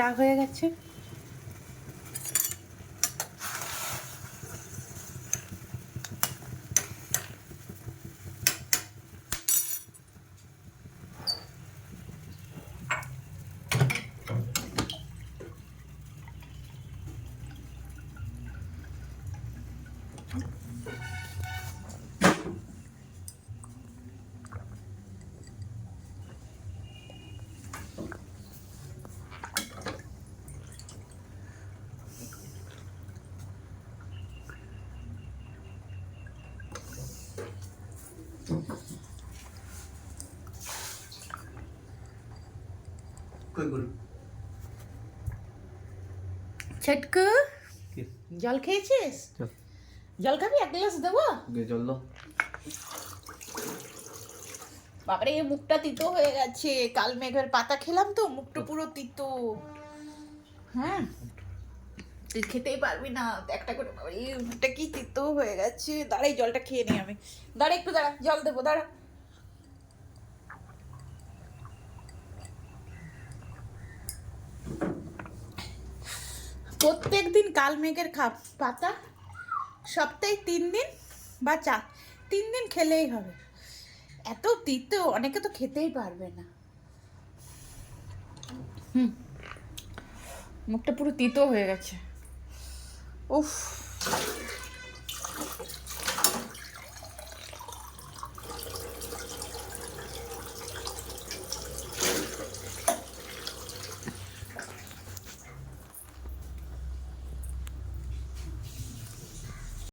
চা হয়ে গেছে। ছটকু জল খেয়েছিস? জল খাবি? এক গ্লাস দেবো? জল দাও। বাবারে মুখটা তিতো হয়ে গেছে, কাল মেঘের পাতা খেলাম তো, মুখটা পুরো তিতো। হ্যাঁ তুই খেতেই পারবি না একটা করে। বাবারে মুখটা কি তিতো হয়ে গেছে। দাঁড়াই জলটা খেয়ে নিই আমি। দাঁড়া একটু দাঁড়া, জল দেবো, দাঁড়া। প্রত্যেক দিন কাল মেঘের পাতা সপ্তাহে 3 দিন বা 3 দিন খেলেই হবে। এত তিতো অনেকে তো খেতেই পারবে না। মুখটা পুরো তিতো হয়ে গেছে। উফ।